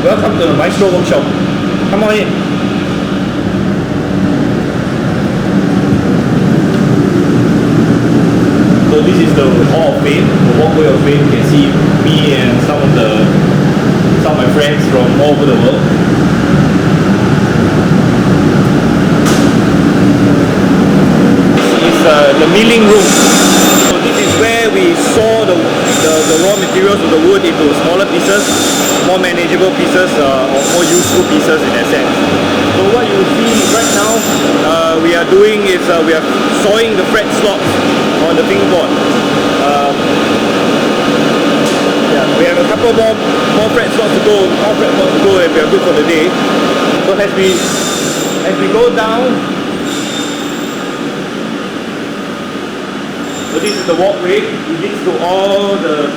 welcome to the Maestro Workshop. Come on in. So this is the Hall of Fame, the Walkway of Fame. You can see me and some of my friends from all over the world. This is the milling room. So this is where we saw the raw materials of the wood into smaller pieces, more manageable pieces, or more useful pieces in that sense. So what you see right now, we are doing is we are sawing the fret slots on the fingerboard. Yeah, we have a couple more fret slots to go, and we are good for the day. So as we go down. So this is the walkway. It leads to all the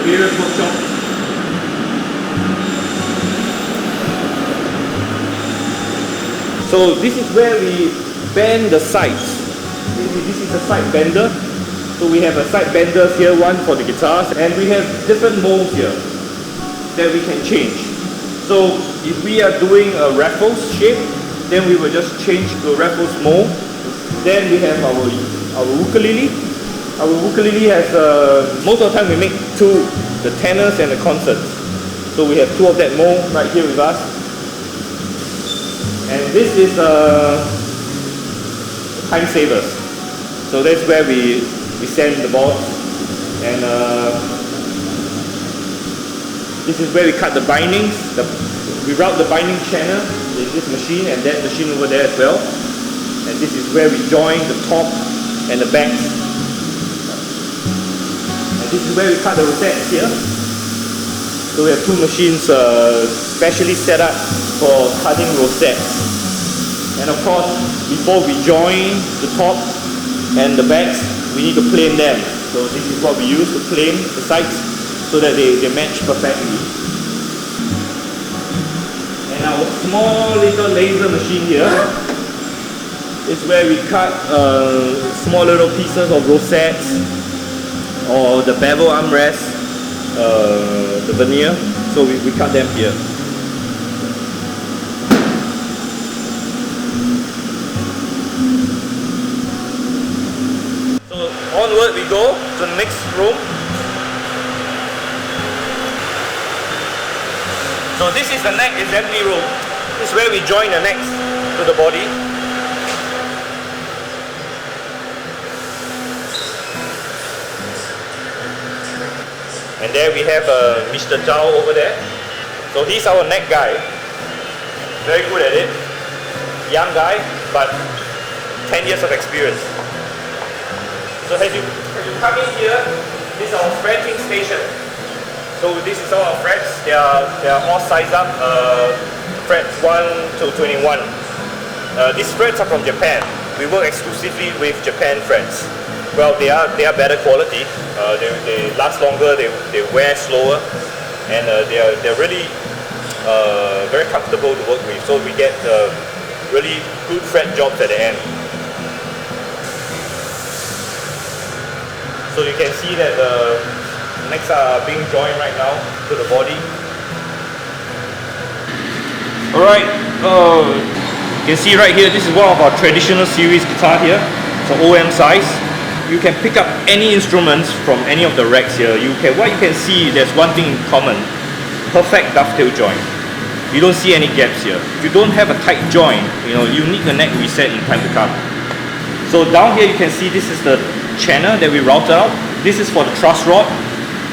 various workshops. So this is where we bend the sides. This is a side bender. So we have a side benders here, one for the guitars, and we have different molds here that we can change. So if we are doing a raffles shape, then we will just change to a raffles mold. Then we have our ukulele. Our ukulele has, most of the time we make two, the tenors and the concerts. So we have two of that mold right here with us. And this is time savers. So that's where we send the boards. And this is where we cut the bindings. We route the binding channel in this machine and that machine over there as well. And this is where we join the top and the backs. This is where we cut the rosettes here. So we have two machines specially set up for cutting rosettes. And of course, before we join the top and the backs, we need to plane them. So this is what we use to plane the sides so that they match perfectly. And our small little laser machine here is where we cut small little pieces of rosettes or the bevel armrest, the veneer, so we cut them here. So onward we go to the next room. So this is the neck assembly room. This is where we join the necks to the body. And there we have Mr. Zhao over there. So he's our neck guy. Very good at it. Young guy, but 10 years of experience. So as you come in here, this is our fretting station. So this is all our frets. They are all sized up, frets 1 to 21. These frets are from Japan. We work exclusively with Japan frets. Well, they are better quality. They last longer. They wear slower, and they're really very comfortable to work with. So we get really good fret jobs at the end. So you can see that the necks are being joined right now to the body. All right. You can see right here. This is one of our traditional series guitar here. So OM size. You can pick up any instruments from any of the racks here. What you can see, there's one thing in common: perfect dovetail joint. You don't see any gaps here. If you don't have a tight joint, you need the neck reset in time to come. So down here you can see this is the channel that we routed out. This is for the truss rod,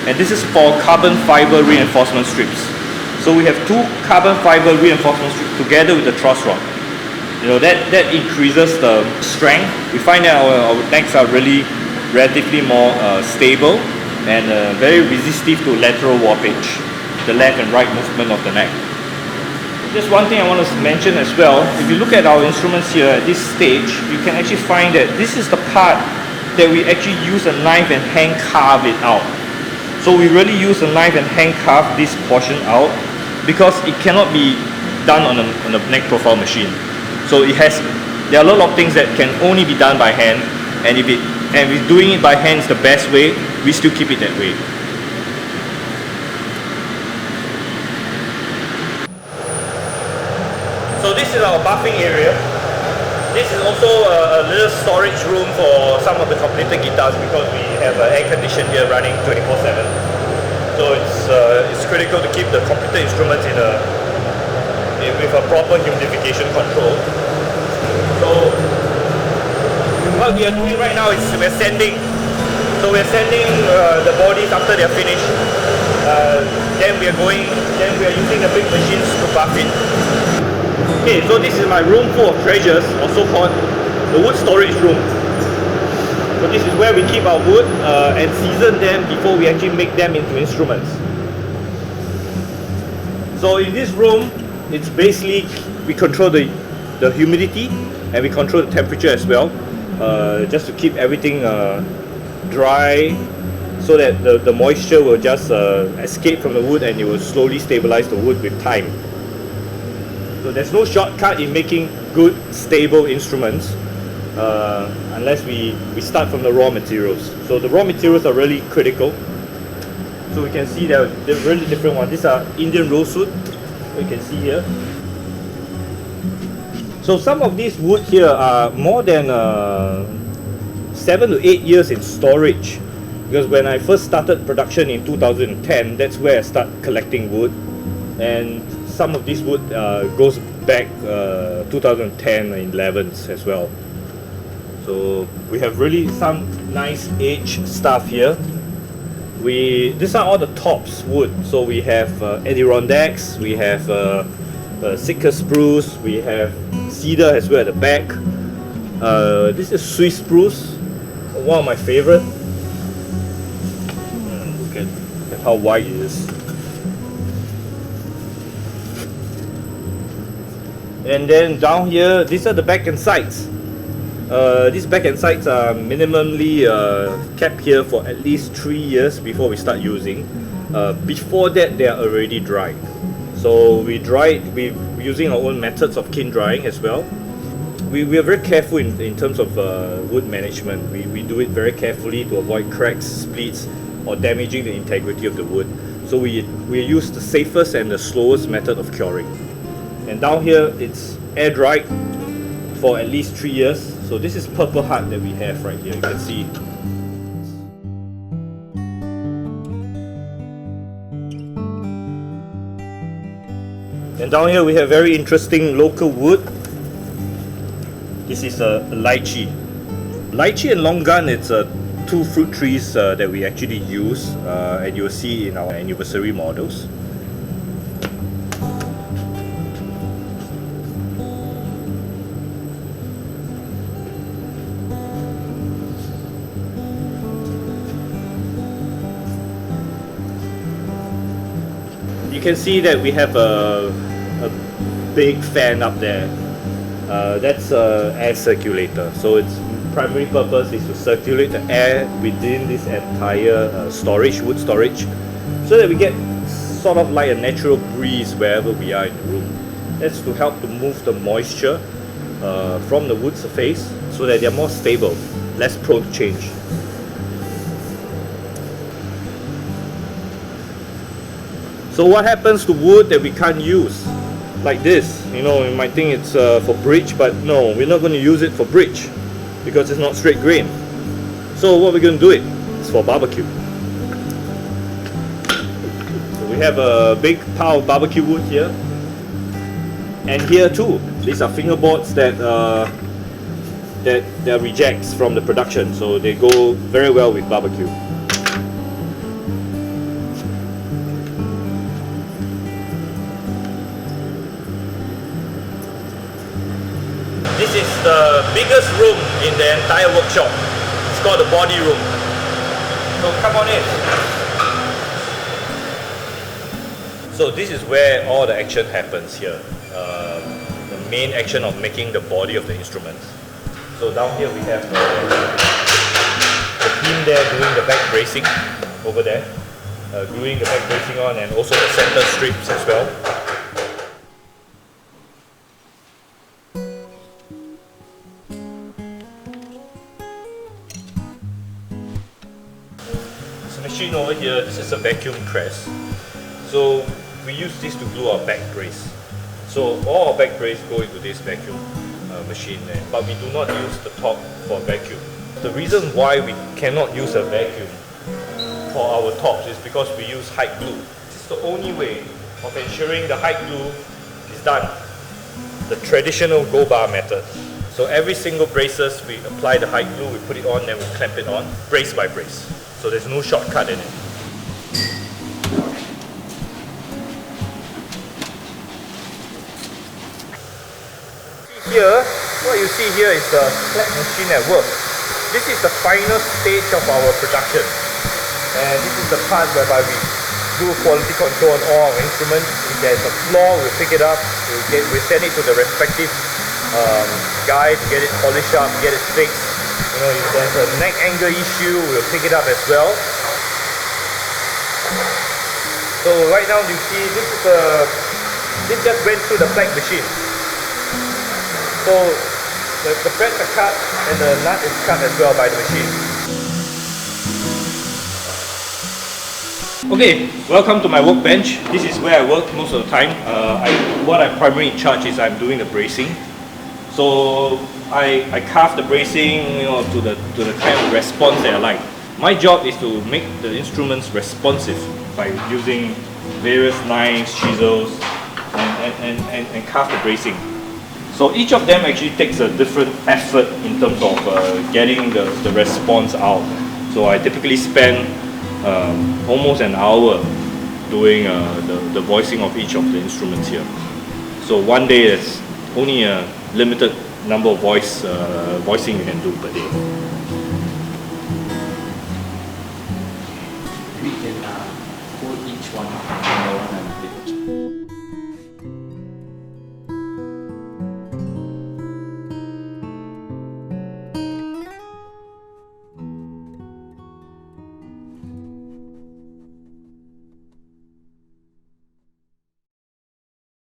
and this is for carbon fiber reinforcement strips. So we have two carbon fiber reinforcement strips together with the truss rod. That increases the strength. We find that our necks are really relatively more stable and very resistive to lateral warpage, the left and right movement of the neck. Just one thing I want to mention as well, if you look at our instruments here at this stage, you can actually find that this is the part that we actually use a knife and hand carve it out. So we really use a knife and hand carve this portion out because it cannot be done on a neck profile machine. So there are a lot of things that can only be done by hand, and if doing it by hand is the best way, we still keep it that way. our buffing area. This is also a little storage room for some of the completed guitars because we have air condition here running 24/7. So it's critical to keep the completed instruments with a proper humidification control. So what we are doing right now is we're sanding. So we're sanding the bodies after they're finished. Then we are using the big machines to buff it. Okay, so this is my room full of treasures, also called the wood storage room. So this is where we keep our wood and season them before we actually make them into instruments. So in this room, it's basically we control the humidity and we control the temperature as well, just to keep everything dry, so that the moisture will just escape from the wood and it will slowly stabilize the wood with time. So there's no shortcut in making good, stable instruments unless we start from the raw materials. So the raw materials are really critical. So we can see they're really different ones. These are Indian rosewood, you can see here. So some of these wood here are more than 7 to 8 years in storage. Because when I first started production in 2010, that's where I started collecting wood, and some of this wood goes back 2010 and 11 as well. So we have really some nice aged stuff here. These are all the tops wood. So we have Adirondacks, we have Sitka spruce, we have cedar as well at the back. This is Swiss spruce, one of my favorite. Look at how wide it is. And then down here, these are the back and sides. These back and sides are minimally kept here for at least 3 years before we start using. Before that, they are already dried. So we dry it, we're using our own methods of kiln drying as well. We are very careful in terms of wood management. We do it very carefully to avoid cracks, splits, or damaging the integrity of the wood. So we use the safest and the slowest method of curing. And down here, it's air dried for at least 3 years. So this is purple heart that we have right here, you can see. And down here we have very interesting local wood. This is a lychee. Lychee and longan, it's two fruit trees that we actually use, and you'll see in our anniversary models. You can see that we have a big fan up there. That's an air circulator. So its primary purpose is to circulate the air within this entire wood storage, so that we get sort of like a natural breeze wherever we are in the room. That's to help to move the moisture from the wood surface so that they're more stable, less prone to change. So what happens to wood that we can't use? Like this, you might think it's for bridge, but no, we're not going to use it for bridge because it's not straight grain. So what we're going to do it's for barbecue. So we have a big pile of barbecue wood here, and here too. These are fingerboards that are rejects from the production, so they go very well with barbecue. This is the biggest room in the entire workshop. It's called the body room. So come on in. So this is where all the action happens here. The main action of making the body of the instruments. So down here we have the team there doing the back bracing over there. Gluing the back bracing on, and also the center strips as well. Machine over here, this is a vacuum press. So we use this to glue our back brace. So all our back brace go into this vacuum machine, but we do not use the top for vacuum. The reason why we cannot use a vacuum for our tops is because we use hide glue. This is the only way of ensuring the hide glue is done the traditional go bar method. So every single braces, we apply the hide glue, we put it on, then we clamp it on, brace by brace. So there's no shortcut in it. Here, what you see here is the clap machine at work. This is the final stage of our production. And this is the part whereby we do quality control on all our instruments. If there's a flaw, we'll pick it up, we send it to the respective guy to get it polished up, get it fixed. You know, if there's a neck angle issue, we'll pick it up as well. So right now you see this just went through the plank machine. So the threads are cut and the nut is cut as well by the machine. Okay, welcome to my workbench. This is where I work most of the time. What I'm primarily in charge is I'm doing the bracing. So I carve the bracing, you know, to the kind of response that I like. My job is to make the instruments responsive by using various knives, chisels, and carve the bracing. So each of them actually takes a different effort in terms of getting the response out. So I typically spend almost an hour doing the voicing of each of the instruments here. So one day there's only a limited number of voicing you can do per day. We can put each one and